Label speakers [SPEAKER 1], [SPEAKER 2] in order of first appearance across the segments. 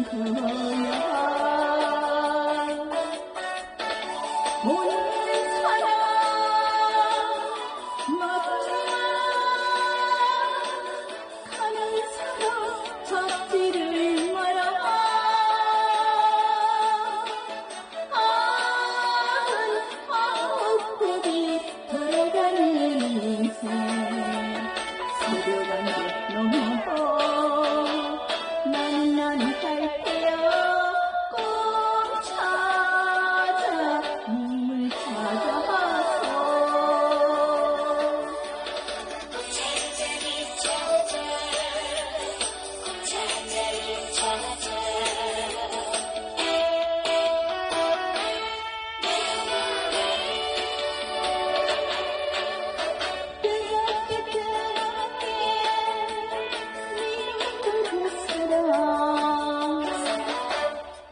[SPEAKER 1] 거야. 오늘 사랑 막지마. 가는 사랑 잡지를 마라. 아흔아홉 곱이 돌아가는 인생. 새벽안개 넘어 나는 갈 테야. 꿈찾아 님을 찾아서.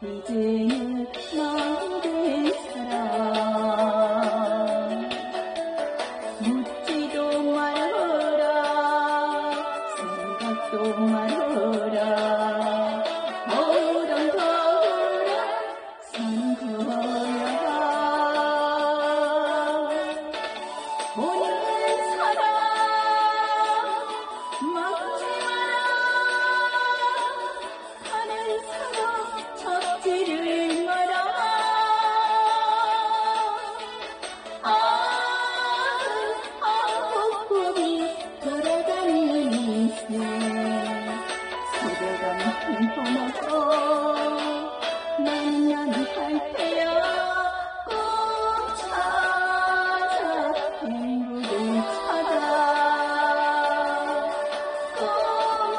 [SPEAKER 1] 이제는 모든 사랑 묻지도 말아라. 생각도 말아라. 더렁더렁 사는 거야. 오늘 사랑 막지 마라. 가는 사랑 잡지를 마라. 아흔아홉 곱이 돌아가는 인생. 새벽안개 넘어서 나는 갈 테야. 꿈찾아 행복을 찾아.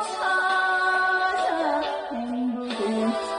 [SPEAKER 1] 꿈찾아 행복을 찾아.